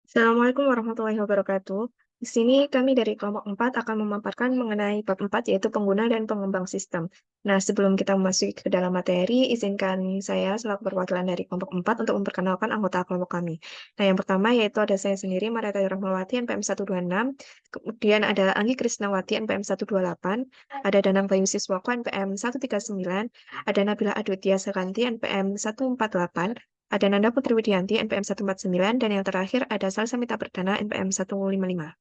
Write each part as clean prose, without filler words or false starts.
Assalamualaikum warahmatullahi wabarakatuh. Di sini kami dari kelompok 4 akan memaparkan mengenai bab 4 yaitu pengguna dan pengembang sistem. Nah, sebelum kita memasuki ke dalam materi, izinkan saya selaku perwakilan dari kelompok 4 untuk memperkenalkan anggota kelompok kami. Nah, yang pertama yaitu ada saya sendiri, Marieta Rahmawati, NPM 126, kemudian ada Anggi Krisnawati, NPM 128, ada Danang Bayu Siswako, NPM 139, ada Nabila Aditya Sekanti, NPM 148, ada Nanda Putri Widianti, NPM 149, dan yang terakhir ada Salsamita Perdana, NPM 155.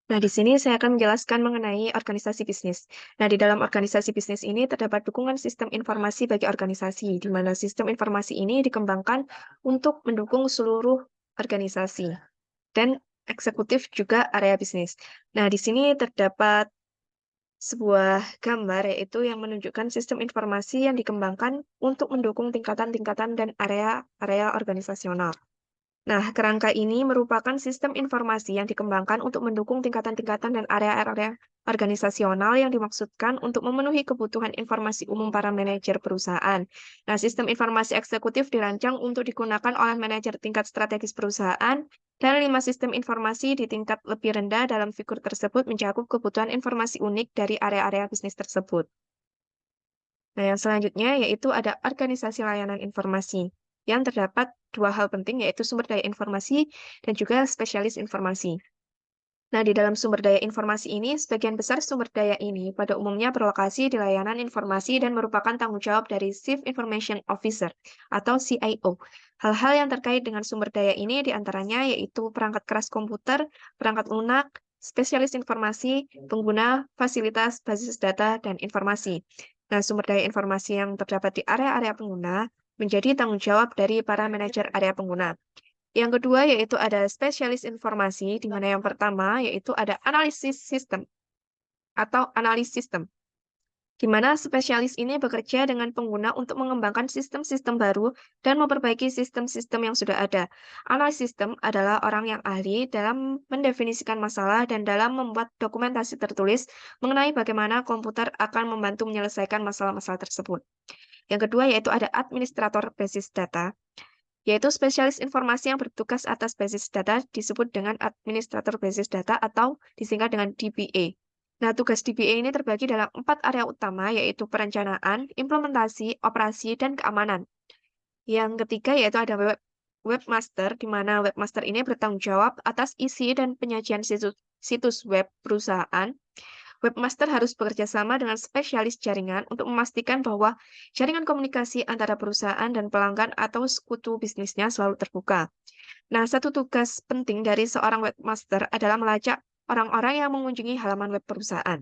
Nah, di sini saya akan menjelaskan mengenai organisasi bisnis. Nah, di dalam organisasi bisnis ini terdapat dukungan sistem informasi bagi organisasi, di mana sistem informasi ini dikembangkan untuk mendukung seluruh organisasi dan eksekutif juga area bisnis. Nah, di sini terdapat sebuah gambar yaitu yang menunjukkan sistem informasi yang dikembangkan untuk mendukung tingkatan-tingkatan dan area-area organisasional. Nah, kerangka ini merupakan sistem informasi yang dikembangkan untuk mendukung tingkatan-tingkatan dan area-area organisasional yang dimaksudkan untuk memenuhi kebutuhan informasi umum para manajer perusahaan. Nah, sistem informasi eksekutif dirancang untuk digunakan oleh manajer tingkat strategis perusahaan, dan 5 sistem informasi di tingkat lebih rendah dalam figur tersebut mencakup kebutuhan informasi unik dari area-area bisnis tersebut. Nah, yang selanjutnya yaitu ada organisasi layanan informasi, yang terdapat dua hal penting yaitu sumber daya informasi dan juga spesialis informasi. Nah, di dalam sumber daya informasi ini, sebagian besar sumber daya ini pada umumnya berlokasi di layanan informasi dan merupakan tanggung jawab dari Chief Information Officer atau CIO. Hal-hal yang terkait dengan sumber daya ini diantaranya yaitu perangkat keras komputer, perangkat lunak, spesialis informasi, pengguna, fasilitas, basis data, dan informasi. Nah, sumber daya informasi yang terdapat di area-area pengguna menjadi tanggung jawab dari para manajer area pengguna. Yang kedua yaitu ada spesialis informasi, di mana yang pertama yaitu ada analisis sistem atau analis sistem, di mana spesialis ini bekerja dengan pengguna untuk mengembangkan sistem-sistem baru dan memperbaiki sistem-sistem yang sudah ada. Analis sistem adalah orang yang ahli dalam mendefinisikan masalah dan dalam membuat dokumentasi tertulis mengenai bagaimana komputer akan membantu menyelesaikan masalah-masalah tersebut. Yang kedua yaitu ada administrator basis data, yaitu spesialis informasi yang bertugas atas basis data disebut dengan administrator basis data atau disingkat dengan DBA. Nah, tugas DBA ini terbagi dalam 4 area utama, yaitu perencanaan, implementasi, operasi, dan keamanan. Yang ketiga yaitu ada webmaster, di mana webmaster ini bertanggung jawab atas isi dan penyajian situs web perusahaan. Webmaster harus bekerja sama dengan spesialis jaringan untuk memastikan bahwa jaringan komunikasi antara perusahaan dan pelanggan atau sekutu bisnisnya selalu terbuka. Nah, satu tugas penting dari seorang webmaster adalah melacak orang-orang yang mengunjungi halaman web perusahaan.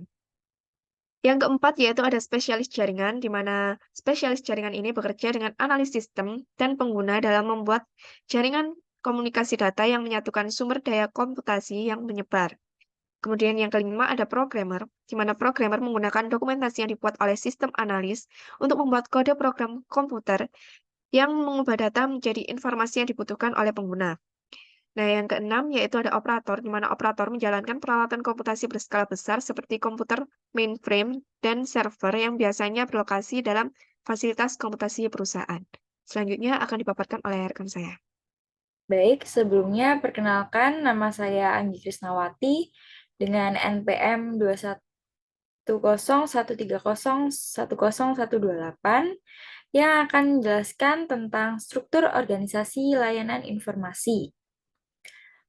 Yang keempat yaitu ada spesialis jaringan, di mana spesialis jaringan ini bekerja dengan analis sistem dan pengguna dalam membuat jaringan komunikasi data yang menyatukan sumber daya komputasi yang menyebar. Kemudian yang kelima ada programmer, di mana programmer menggunakan dokumentasi yang dibuat oleh sistem analis untuk membuat kode program komputer yang mengubah data menjadi informasi yang dibutuhkan oleh pengguna. Nah, yang keenam yaitu ada operator, di mana operator menjalankan peralatan komputasi berskala besar seperti komputer mainframe dan server yang biasanya berlokasi dalam fasilitas komputasi perusahaan. Selanjutnya akan dipaparkan oleh rekan saya. Baik, sebelumnya perkenalkan nama saya Anggi Krisnawati dengan NPM 21013010128 yang akan menjelaskan tentang struktur organisasi layanan informasi.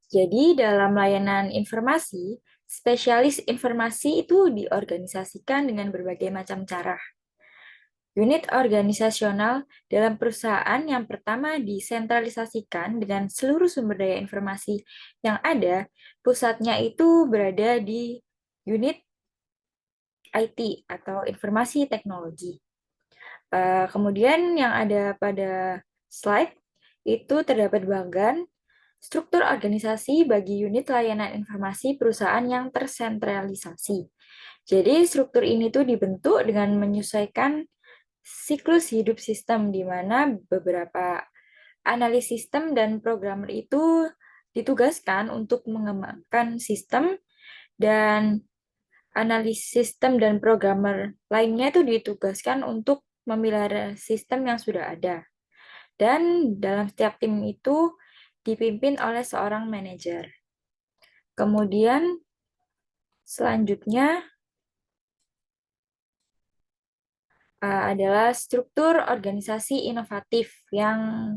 Jadi, dalam layanan informasi, spesialis informasi itu diorganisasikan dengan berbagai macam cara. Unit organisasional dalam perusahaan yang pertama disentralisasikan dengan seluruh sumber daya informasi yang ada, pusatnya itu berada di unit IT atau informasi teknologi. Kemudian yang ada pada slide itu terdapat bagan struktur organisasi bagi unit layanan informasi perusahaan yang tersentralisasi. Jadi struktur ini tuh dibentuk dengan menyesuaikan siklus hidup sistem, di mana beberapa analis sistem dan programmer itu ditugaskan untuk mengembangkan sistem, dan analis sistem dan programmer lainnya itu ditugaskan untuk memelihara sistem yang sudah ada. Dan dalam setiap tim itu dipimpin oleh seorang manajer. Kemudian selanjutnya adalah struktur organisasi inovatif yang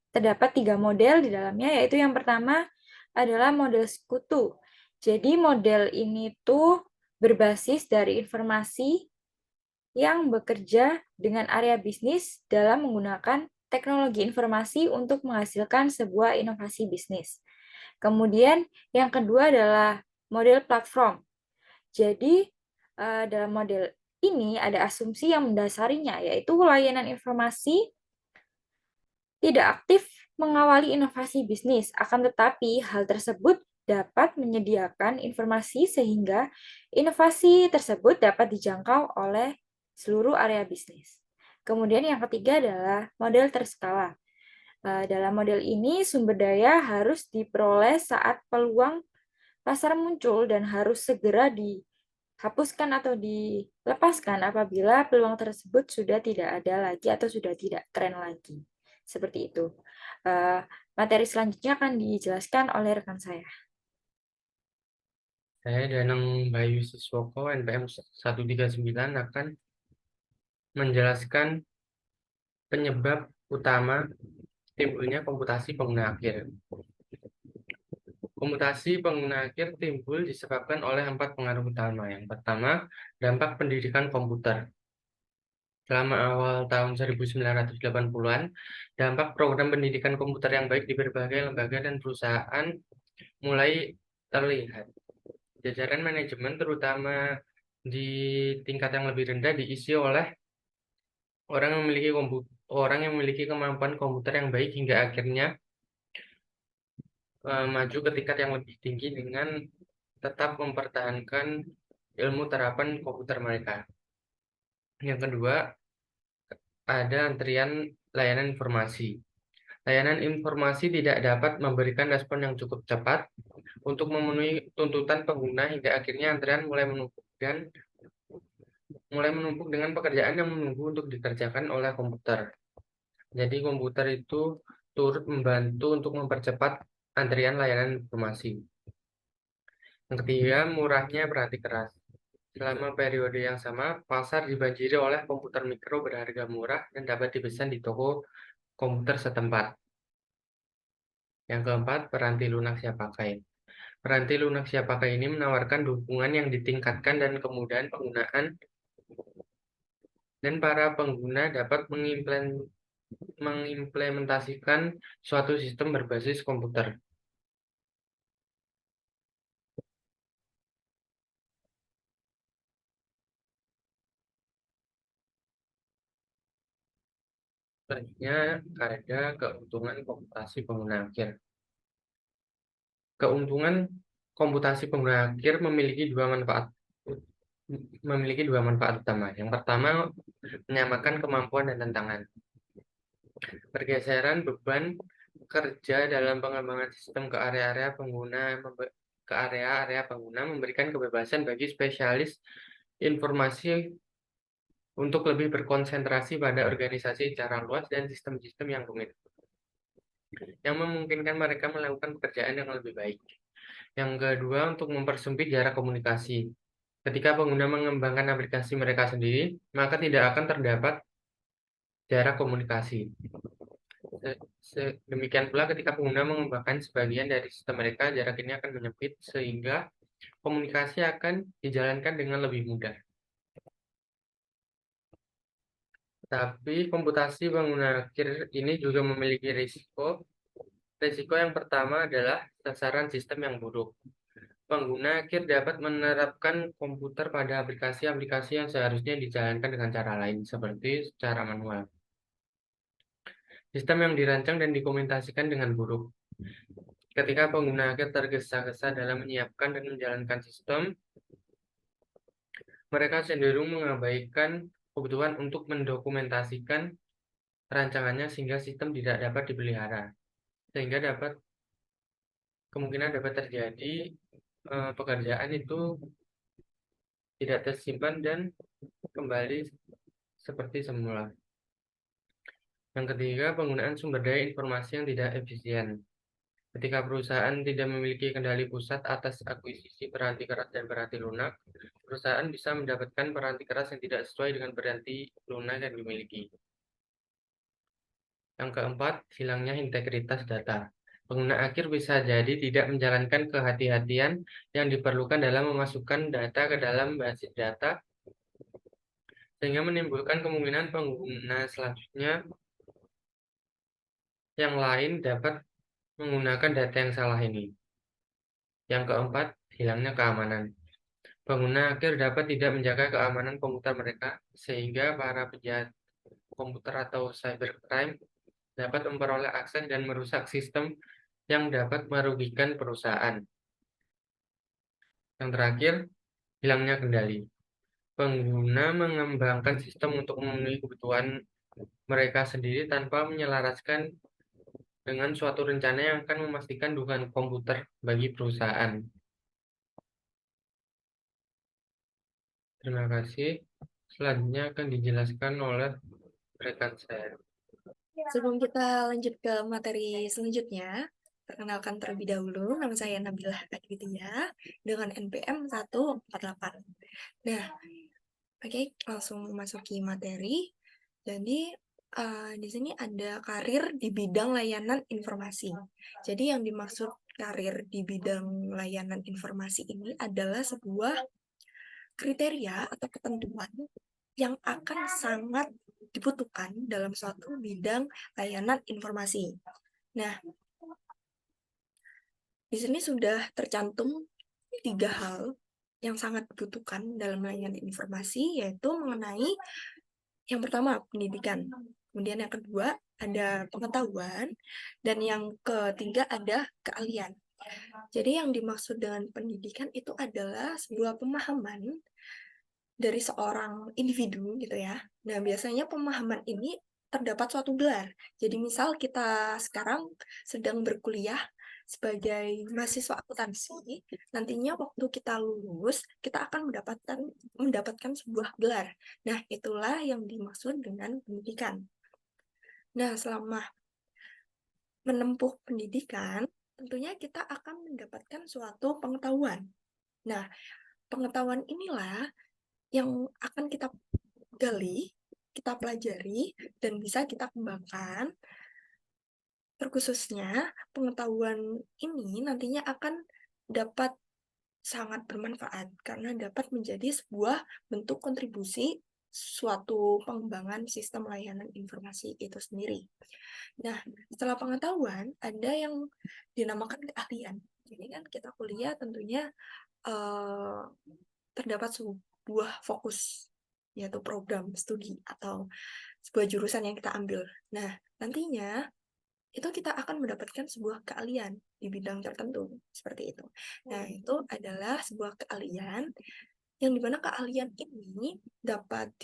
terdapat 3 model di dalamnya, yaitu yang pertama adalah model sekutu. Jadi model ini tuh berbasis dari informasi yang bekerja dengan area bisnis dalam menggunakan teknologi informasi untuk menghasilkan sebuah inovasi bisnis. Kemudian yang kedua adalah model platform. Jadi dalam model ini ada asumsi yang mendasarinya, yaitu layanan informasi tidak aktif mengawali inovasi bisnis, akan tetapi hal tersebut dapat menyediakan informasi sehingga inovasi tersebut dapat dijangkau oleh seluruh area bisnis. Kemudian yang ketiga adalah model terskala. Dalam model ini sumber daya harus diperoleh saat peluang pasar muncul dan harus segera dihapuskan atau dilepaskan apabila peluang tersebut sudah tidak ada lagi atau sudah tidak tren lagi. Seperti itu. Materi selanjutnya akan dijelaskan oleh rekan saya. Saya Danang Bayu Siswoko NPM 139 akan menjelaskan penyebab utama timbulnya komputasi pengguna akhir. Komputasi pengguna akhir timbul disebabkan oleh 4 pengaruh utama. Yang pertama, dampak pendidikan komputer. Selama awal tahun 1980-an, dampak program pendidikan komputer yang baik di berbagai lembaga dan perusahaan mulai terlihat. Jajaran manajemen terutama di tingkat yang lebih rendah diisi oleh orang yang memiliki kemampuan komputer yang baik hingga akhirnya maju ke tingkat yang lebih tinggi dengan tetap mempertahankan ilmu terapan komputer mereka. Yang kedua, ada antrian layanan informasi. Layanan informasi tidak dapat memberikan respon yang cukup cepat untuk memenuhi tuntutan pengguna hingga akhirnya antrian mulai menumpuk dengan pekerjaan yang menunggu untuk dikerjakan oleh komputer. Jadi komputer itu turut membantu untuk mempercepat antrian layanan informasi. Yang ketiga, murahnya berarti keras. Selama periode yang sama, pasar dibanjiri oleh komputer mikro berharga murah dan dapat dipesan di toko komputer setempat. Yang keempat, peranti lunak siap pakai. Peranti lunak siap pakai ini menawarkan dukungan yang ditingkatkan dan kemudahan penggunaan, dan para pengguna dapat mengimplementasikan suatu sistem berbasis komputer. Selanjutnya ada keuntungan komputasi pengguna akhir. Keuntungan komputasi pengguna akhir memiliki dua manfaat utama. Yang pertama, menyamakan kemampuan dan tantangan. Pergeseran beban kerja dalam pengembangan sistem ke area-area pengguna memberikan kebebasan bagi spesialis informasi untuk lebih berkonsentrasi pada organisasi secara luas dan sistem-sistem yang rumit, yang memungkinkan mereka melakukan pekerjaan yang lebih baik. Yang kedua, untuk mempersempit jarak komunikasi. Ketika pengguna mengembangkan aplikasi mereka sendiri, maka tidak akan terdapat jarak komunikasi. Demikian pula ketika pengguna mengembangkan sebagian dari sistem mereka, jarak ini akan menyempit sehingga komunikasi akan dijalankan dengan lebih mudah. Tapi komputasi pengguna akhir ini juga memiliki risiko. Risiko yang pertama adalah sasaran sistem yang buruk. Pengguna akhir dapat menerapkan komputer pada aplikasi-aplikasi yang seharusnya dijalankan dengan cara lain, seperti secara manual. Sistem yang dirancang dan dokumentasikan dengan buruk. Ketika pengguna akhir tergesa-gesa dalam menyiapkan dan menjalankan sistem, mereka cenderung mengabaikan kebutuhan untuk mendokumentasikan rancangannya sehingga sistem tidak dapat dipelihara. Sehingga kemungkinan dapat terjadi pekerjaan itu tidak tersimpan dan kembali seperti semula. Yang ketiga, penggunaan sumber daya informasi yang tidak efisien. Ketika perusahaan tidak memiliki kendali pusat atas akuisisi peranti keras dan peranti lunak, perusahaan bisa mendapatkan peranti keras yang tidak sesuai dengan peranti lunak yang dimiliki. Yang keempat, hilangnya integritas data. Pengguna akhir bisa jadi tidak menjalankan kehati-hatian yang diperlukan dalam memasukkan data ke dalam basis data, sehingga menimbulkan kemungkinan pengguna selanjutnya yang lain dapat menggunakan data yang salah ini. Yang keempat, hilangnya keamanan. Pengguna akhir dapat tidak menjaga keamanan komputer mereka, sehingga para penjahat komputer atau cybercrime dapat memperoleh akses dan merusak sistem yang dapat merugikan perusahaan. Yang terakhir, hilangnya kendali. Pengguna mengembangkan sistem untuk memenuhi kebutuhan mereka sendiri tanpa menyelaraskan dengan suatu rencana yang akan memastikan dukungan komputer bagi perusahaan. Terima kasih. Selanjutnya akan dijelaskan oleh rekan saya. Sebelum kita lanjut ke materi selanjutnya, perkenalkan terlebih dahulu, nama saya Nabilah Aditya dengan NPM 148. Nah, oke, langsung memasuki materi. Jadi, di sini ada karir di bidang layanan informasi. Jadi, yang dimaksud karir di bidang layanan informasi ini adalah sebuah kriteria atau ketentuan yang akan sangat dibutuhkan dalam suatu bidang layanan informasi. Nah, di sini sudah tercantum 3 hal yang sangat dibutuhkan dalam layanan informasi, yaitu mengenai yang pertama pendidikan, kemudian yang kedua ada pengetahuan, dan yang ketiga ada keahlian. Jadi yang dimaksud dengan pendidikan itu adalah sebuah pemahaman dari seorang individu gitu ya. Nah, biasanya pemahaman ini terdapat suatu gelar. Jadi misal kita sekarang sedang berkuliah sebagai mahasiswa akuntansi, nantinya waktu kita lulus, kita akan mendapatkan sebuah gelar. Nah, itulah yang dimaksud dengan pendidikan. Nah, selama menempuh pendidikan, tentunya kita akan mendapatkan suatu pengetahuan. Nah, pengetahuan inilah yang akan kita gali, kita pelajari, dan bisa kita kembangkan. Terkhususnya, pengetahuan ini nantinya akan dapat sangat bermanfaat karena dapat menjadi sebuah bentuk kontribusi suatu pengembangan sistem layanan informasi itu sendiri. Nah, setelah pengetahuan, ada yang dinamakan keahlian. Jadi kan kita kuliah tentunya terdapat sebuah fokus, yaitu program studi atau sebuah jurusan yang kita ambil. Nah, nantinya itu kita akan mendapatkan sebuah keahlian di bidang tertentu, seperti itu. Nah, itu adalah sebuah keahlian yang dimana keahlian ini dapat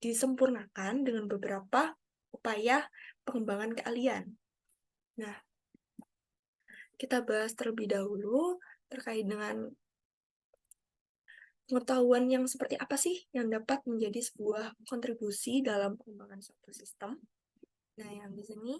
disempurnakan dengan beberapa upaya pengembangan keahlian. Nah, kita bahas terlebih dahulu terkait dengan pengetahuan yang seperti apa sih yang dapat menjadi sebuah kontribusi dalam pengembangan suatu sistem. Nah, yang di sini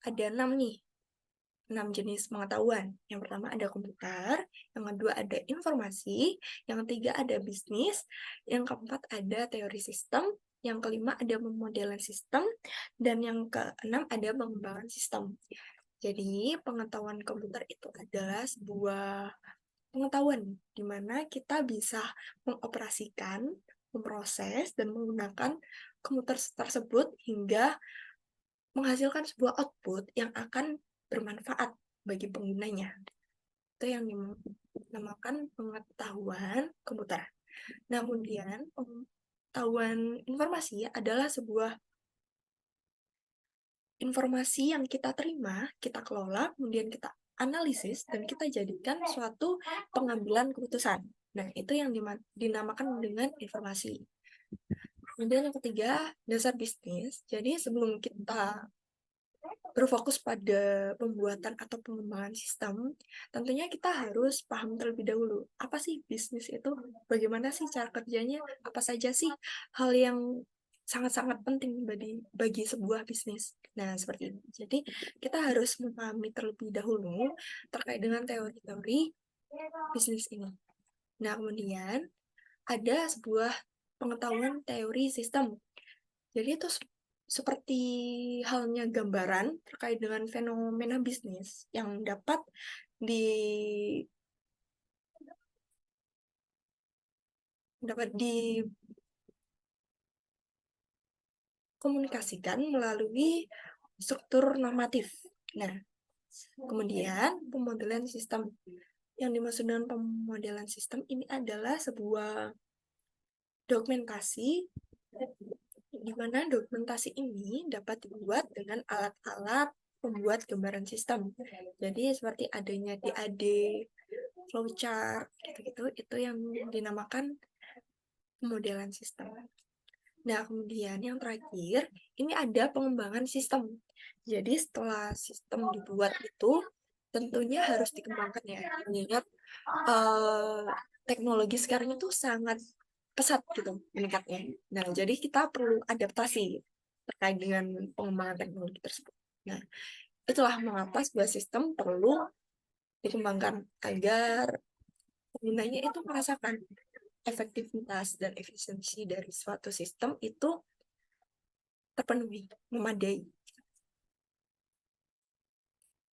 ada 6 jenis pengetahuan. Yang pertama ada komputer, yang kedua ada informasi, yang ketiga ada bisnis, yang keempat ada teori sistem, yang kelima ada pemodelan sistem, dan yang keenam ada pengembangan sistem. Jadi, pengetahuan komputer itu adalah sebuah pengetahuan di mana kita bisa mengoperasikan, memproses, dan menggunakan komputer tersebut hingga menghasilkan sebuah output yang akan bermanfaat bagi penggunanya. Itu yang dinamakan pengetahuan komputer. Nah, kemudian pengetahuan informasi adalah sebuah informasi yang kita terima, kita kelola, kemudian kita analisis, dan kita jadikan suatu pengambilan keputusan. Nah, itu yang dinamakan dengan informasi. Kemudian yang ketiga, dasar bisnis. Jadi sebelum kita berfokus pada pembuatan atau pengembangan sistem, tentunya kita harus paham terlebih dahulu, apa sih bisnis itu, bagaimana sih cara kerjanya, apa saja sih hal yang sangat-sangat penting bagi sebuah bisnis. Nah, seperti ini. Jadi, kita harus memahami terlebih dahulu terkait dengan teori-teori bisnis ini. Nah, kemudian ada sebuah pengetahuan teori sistem. Jadi, itu seperti halnya gambaran terkait dengan fenomena bisnis yang dapat dikomunikasikan melalui struktur normatif. Nah, kemudian pemodelan sistem. Yang dimaksud dengan pemodelan sistem ini adalah sebuah dokumentasi di mana dokumentasi ini dapat dibuat dengan alat-alat pembuat gambaran sistem. Jadi seperti adanya DAD, flowchart, gitu-gitu, itu yang dinamakan pemodelan sistem. Nah, kemudian yang terakhir, ini ada pengembangan sistem. Jadi setelah sistem dibuat itu, tentunya harus dikembangkan ya. Mengingat teknologi sekarang itu sangat pesat gitu meningkatnya. Nah, jadi kita perlu adaptasi terkait dengan pengembangan teknologi tersebut. Nah, itulah mengapa sebuah sistem perlu dikembangkan agar penggunanya itu merasakan efektivitas dan efisiensi dari suatu sistem itu terpenuhi, memadai.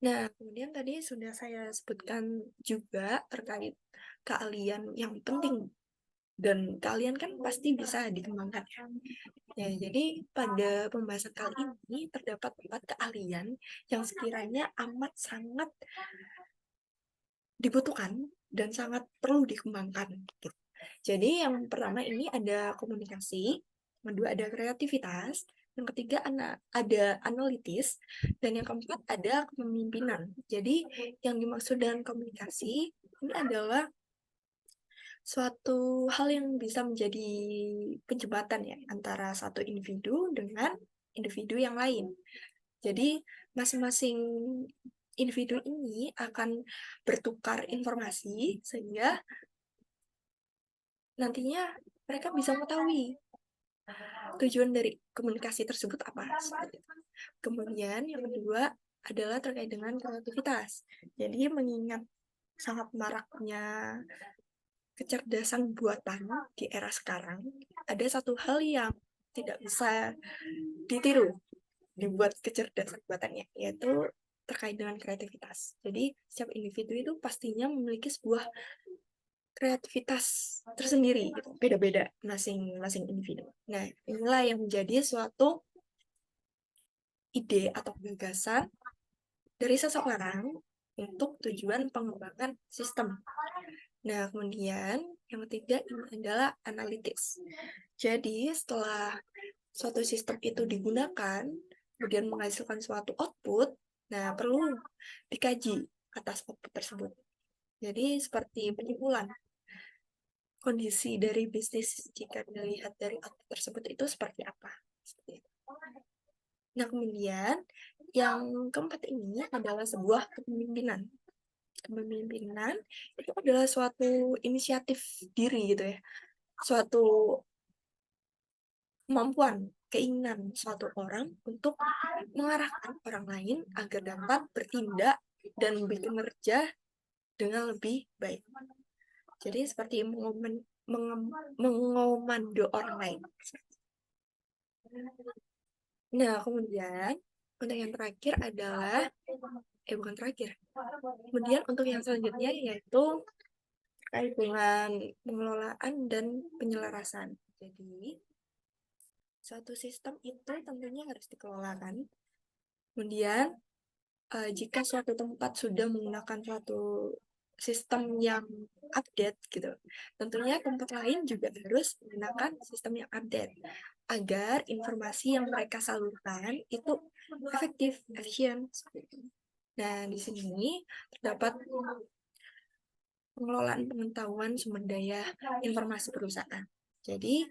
Nah, kemudian tadi sudah saya sebutkan juga terkait keahlian yang penting, dan keahlian kan pasti bisa dikembangkan ya. Ya, jadi pada pembahasan kali ini terdapat 4 keahlian yang sekiranya amat sangat dibutuhkan dan sangat perlu dikembangkan. Gitu. Jadi yang pertama ini ada komunikasi, yang kedua ada kreativitas, yang ketiga ada analitis, dan yang keempat ada kepemimpinan. Jadi yang dimaksud dengan komunikasi ini adalah suatu hal yang bisa menjadi penjembatan ya antara satu individu dengan individu yang lain. Jadi masing-masing individu ini akan bertukar informasi sehingga nantinya mereka bisa mengetahui tujuan dari komunikasi tersebut apa. Kemudian yang kedua adalah terkait dengan kreativitas. Jadi mengingat sangat maraknya kecerdasan buatan di era sekarang, ada satu hal yang tidak bisa ditiru dibuat kecerdasan buatannya, yaitu terkait dengan kreativitas. Jadi setiap individu itu pastinya memiliki sebuah kreativitas tersendiri, gitu. Beda-beda masing-masing individu. Nah, inilah yang menjadi suatu ide atau gagasan dari seseorang untuk tujuan pengembangan sistem. Nah, kemudian yang ketiga ini adalah analitis. Jadi, setelah suatu sistem itu digunakan, kemudian menghasilkan suatu output, nah perlu dikaji atas output tersebut. Jadi, seperti penyimpulan kondisi dari bisnis jika dilihat dari output tersebut itu seperti apa. Seperti itu. Nah, kemudian yang keempat ini adalah sebuah kepemimpinan. Kepemimpinan itu adalah suatu inisiatif diri gitu ya. Suatu kemampuan, keinginan suatu orang untuk mengarahkan orang lain agar dapat bertindak dan bekerja dengan lebih baik. Jadi seperti mengomando orang lain. Nah, kemudian untuk yang terakhir adalah bukan terakhir. Kemudian untuk yang selanjutnya yaitu terkait dengan pengelolaan dan penyelarasan. Jadi suatu sistem itu tentunya harus dikelola kan. Kemudian jika suatu tempat sudah menggunakan suatu sistem yang update gitu, tentunya tempat lain juga harus menggunakan sistem yang update agar informasi yang mereka salurkan itu efektif, efisien. Nah, di sini terdapat pengelolaan pengetahuan sumber daya informasi perusahaan. Jadi,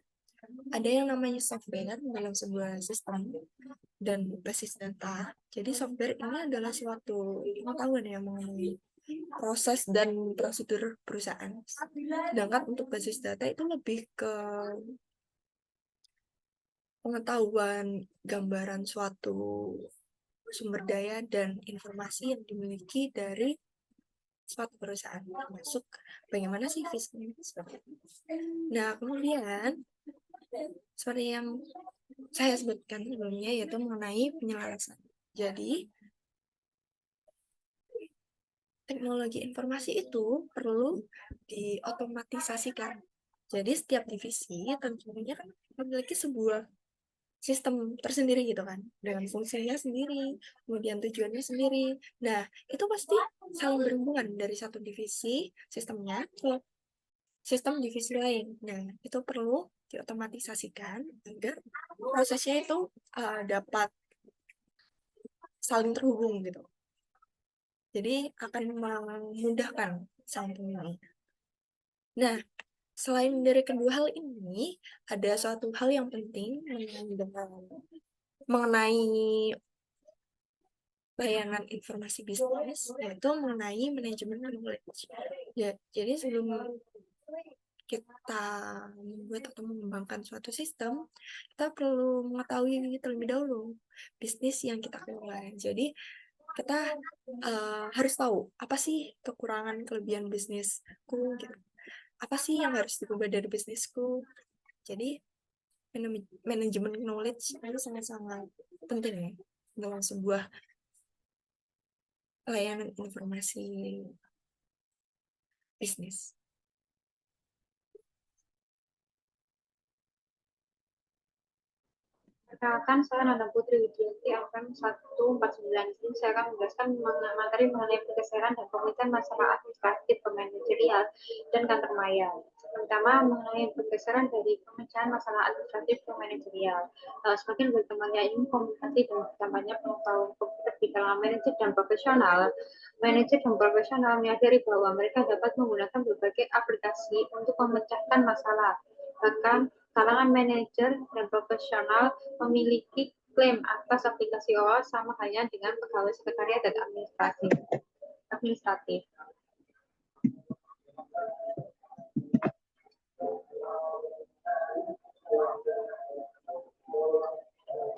ada yang namanya software dalam sebuah sistem dan basis data. Jadi, software ini adalah suatu pengetahuan yang mengenai proses dan prosedur perusahaan. Sedangkan untuk basis data itu lebih ke pengetahuan gambaran suatu sumber daya dan informasi yang dimiliki dari suatu perusahaan, termasuk bagaimana sih visinya seperti itu. Nah, kemudian seperti yang saya sebutkan sebelumnya, yaitu mengenai penyelarasan. Jadi, teknologi informasi itu perlu diotomatisasikan. Jadi, setiap divisi tentunya kan memiliki sebuah sistem tersendiri gitu kan, dengan fungsinya sendiri, kemudian tujuannya sendiri. Nah, itu pasti saling berhubungan dari satu divisi sistemnya ke sistem divisi lain. Nah, itu perlu diotomatisasikan agar prosesnya itu dapat saling terhubung gitu. Jadi akan memudahkan sang pengguna. Nah, selain dari kedua hal ini, ada suatu hal yang penting mengenai layanan informasi bisnis, yaitu mengenai manajemen knowledge. Ya, jadi sebelum kita membuat atau mengembangkan suatu sistem, kita perlu mengetahui terlebih dahulu bisnis yang kita kelola. Jadi kita harus tahu apa sih kekurangan kelebihan bisnisku, gitu. Apa sih yang harus diubah dari bisnisku. Jadi manajemen knowledge itu sangat-sangat penting ya dalam sebuah layanan informasi bisnis. Perkenalkan, saya Nanda Putri Widianti, angkatan 149. Di sini saya akan menjelaskan materi mengenai pergeseran dan pemulihan masalah administratif, kemanajerial, dan kantor maya. Terutama mengenai pergeseran dari pemecahan masalah administratif ke manajerial. Semakin berkembangnya ilmu komunikasi dan bertambahnya pengetahuan komputer di kalangan manajer dan profesional menyadari bahwa mereka dapat menggunakan berbagai aplikasi untuk memecahkan masalah. Bahkan kalangan manajer dan profesional memiliki klaim atas aplikasi OAuth sama halnya dengan pegawai sekretariat dan administratif.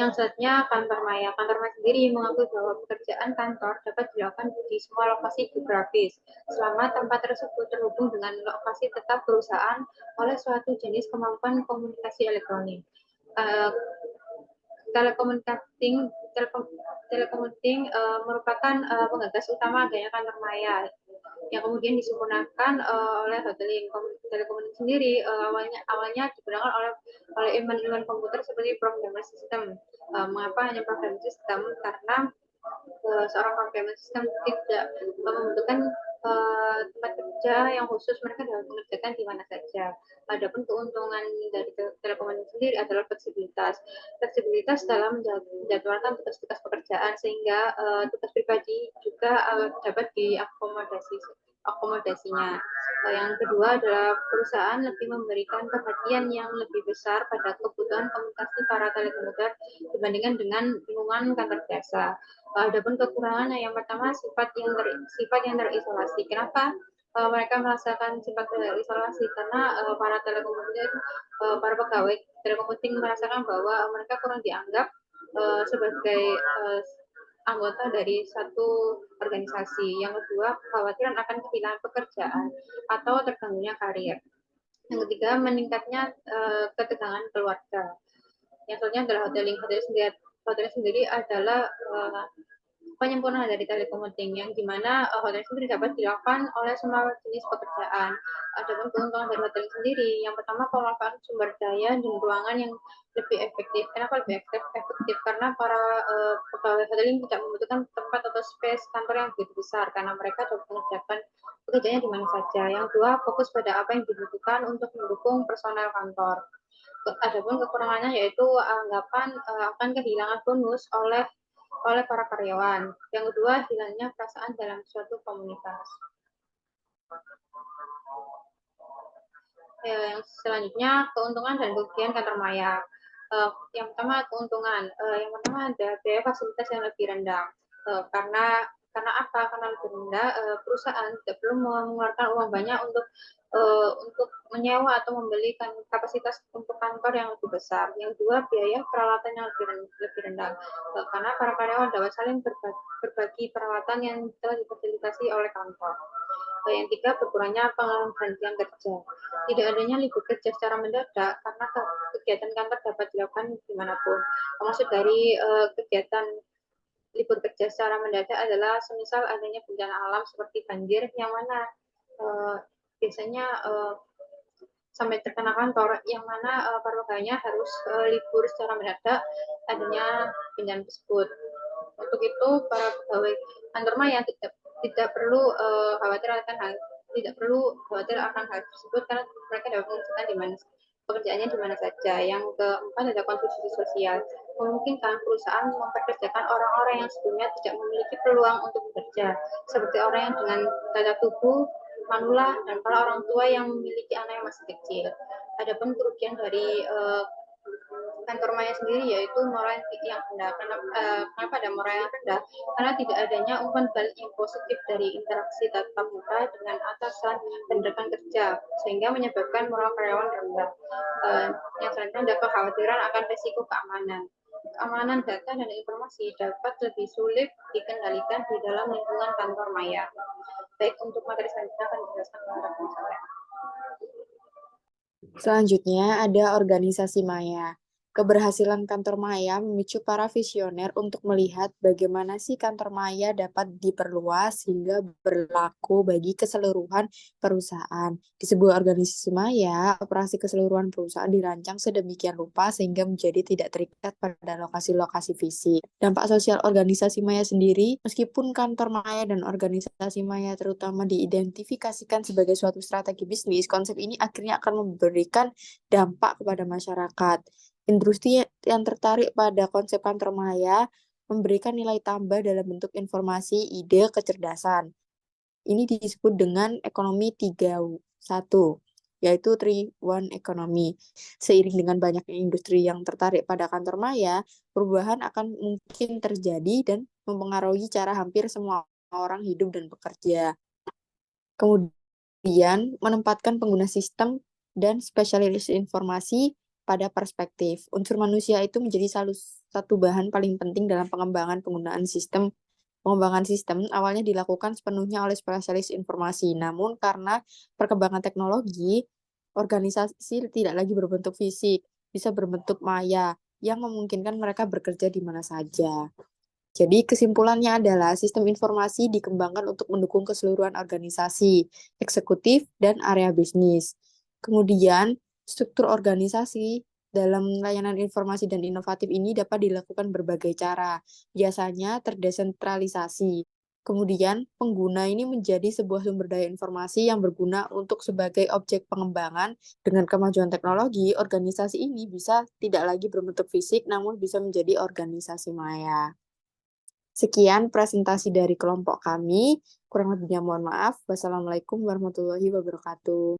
Yang selanjutnya, kantor maya. Kantor maya sendiri mengakui bahwa pekerjaan kantor dapat dilakukan di semua lokasi geografis, selama tempat tersebut terhubung dengan lokasi tetap perusahaan oleh suatu jenis kemampuan komunikasi elektronik. Telekomuting merupakan penggagas utama adanya kantor maya yang kemudian disempurnakan oleh Hotelink. Telekomuting sendiri awalnya digunakan oleh ilmuwan komputer seperti programmer system. Mengapa hanya programmer system? Karena seorang programmer system tidak membutuhkan tempat kerja yang khusus, mereka dapat mengerjakan di mana saja. Adapun keuntungan dari telekomunikasi sendiri adalah fleksibilitas dalam menjadwalkan tugas-tugas pekerjaan, sehingga tugas pribadi juga dapat akomodasinya. Yang kedua adalah perusahaan lebih memberikan perhatian yang lebih besar pada kebutuhan komunikasi para telekomuter dibandingkan dengan lingkungan kantor biasa. Adapun kekurangan yang pertama, sifat yang terisolasi. Kenapa mereka merasakan sifat terisolasi? Karena para para pegawai telekomuting merasakan bahwa mereka kurang dianggap sebagai anggota dari satu organisasi. Yang kedua, kekhawatiran akan kehilangan pekerjaan atau terganggunya karir. Yang ketiga, meningkatnya ketegangan keluarga. Yang selanjutnya adalah Hotelink. Hotelink sendiri adalah penyempurnaan dari telekomuting, yang dimana hotelink sendiri dapat dilakukan oleh semua jenis pekerjaan. Adapun keuntungan dari hotelink sendiri, yang pertama pemanfaatan sumber daya dan ruangan yang lebih efektif. Kenapa lebih efektif? Karena para pegawai hotelink tidak membutuhkan tempat atau space kantor yang begitu besar, karena mereka dapat mengerjakan pekerjaannya di mana saja. Yang kedua, fokus pada apa yang dibutuhkan untuk mendukung personel kantor. Adapun kekurangannya yaitu anggapan akan kehilangan bonus oleh para karyawan. Yang kedua, hilangnya perasaan dalam suatu komunitas. Yang selanjutnya, keuntungan dan kerugian kantor maya. Yang pertama, keuntungan. Yang pertama ada biaya fasilitas yang lebih rendah. Karena Karena apa? Karena lebih rendah, perusahaan tidak perlu mengeluarkan uang banyak untuk menyewa atau membeli kapasitas untuk kantor yang lebih besar. Yang kedua, biaya peralatan yang lebih rendah. Karena para karyawan dapat saling berbagi peralatan yang telah difasilitasi oleh kantor. Yang tiga, berkurangnya penggantian kerja. Tidak adanya libur kerja secara mendadak karena kegiatan kantor dapat dilakukan dimanapun. Maksud dari kegiatan libur kerja secara mendadak adalah semisal adanya bencana alam seperti banjir yang mana biasanya sampai terkena kantor yang mana para pegawainya harus libur secara mendadak adanya bencana tersebut. Untuk itu para pegawai kantor maya tidak perlu khawatir akan hal tersebut karena mereka dapat mengerjakan pekerjaannya di mana saja. Yang keempat ada kontribusi sosial. Memungkinkan perusahaan mempekerjakan orang-orang yang sebelumnya tidak memiliki peluang untuk bekerja, seperti orang yang dengan cacat tubuh, manula, dan para orang tua yang memiliki anak yang masih kecil. Adapun kerugian dari kantor maya sendiri yaitu moral yang rendah. Kenapa ada moral yang rendah? Karena tidak adanya umpan balik yang positif dari interaksi tatap muka dengan atasan dan rekan kerja, sehingga menyebabkan moral karyawan rendah. Yang selanjutnya ada kekhawatiran akan risiko keamanan. Keamanan data dan informasi dapat lebih sulit dikendalikan di dalam lingkungan kantor maya. Baik, untuk materi selanjutnya akan dijelaskan oleh rekan saya. Selanjutnya ada organisasi maya. Keberhasilan kantor maya memicu para visioner untuk melihat bagaimana sih kantor maya dapat diperluas hingga berlaku bagi keseluruhan perusahaan. Di sebuah organisasi maya, operasi keseluruhan perusahaan dirancang sedemikian rupa sehingga menjadi tidak terikat pada lokasi-lokasi fisik. Dampak sosial organisasi maya sendiri, meskipun kantor maya dan organisasi maya terutama diidentifikasikan sebagai suatu strategi bisnis, konsep ini akhirnya akan memberikan dampak kepada masyarakat. Industri yang tertarik pada konsep kantor maya memberikan nilai tambah dalam bentuk informasi, ide, kecerdasan. Ini disebut dengan ekonomi 3.1, yaitu 3-1 ekonomi. Seiring dengan banyaknya industri yang tertarik pada kantor maya, perubahan akan mungkin terjadi dan mempengaruhi cara hampir semua orang hidup dan bekerja. Kemudian, menempatkan pengguna sistem dan spesialis informasi pada perspektif. Unsur manusia itu menjadi salah satu bahan paling penting dalam pengembangan penggunaan sistem. Pengembangan sistem awalnya dilakukan sepenuhnya oleh spesialis informasi, namun karena perkembangan teknologi, organisasi tidak lagi berbentuk fisik, bisa berbentuk maya, yang memungkinkan mereka bekerja di mana saja. Jadi kesimpulannya adalah sistem informasi dikembangkan untuk mendukung keseluruhan organisasi, eksekutif, dan area bisnis. Kemudian, struktur organisasi dalam layanan informasi dan inovatif ini dapat dilakukan berbagai cara, biasanya terdesentralisasi. Kemudian, pengguna ini menjadi sebuah sumber daya informasi yang berguna untuk sebagai objek pengembangan. Dengan kemajuan teknologi, organisasi ini bisa tidak lagi berbentuk fisik, namun bisa menjadi organisasi maya. Sekian presentasi dari kelompok kami. Kurang lebihnya mohon maaf. Wassalamualaikum warahmatullahi wabarakatuh.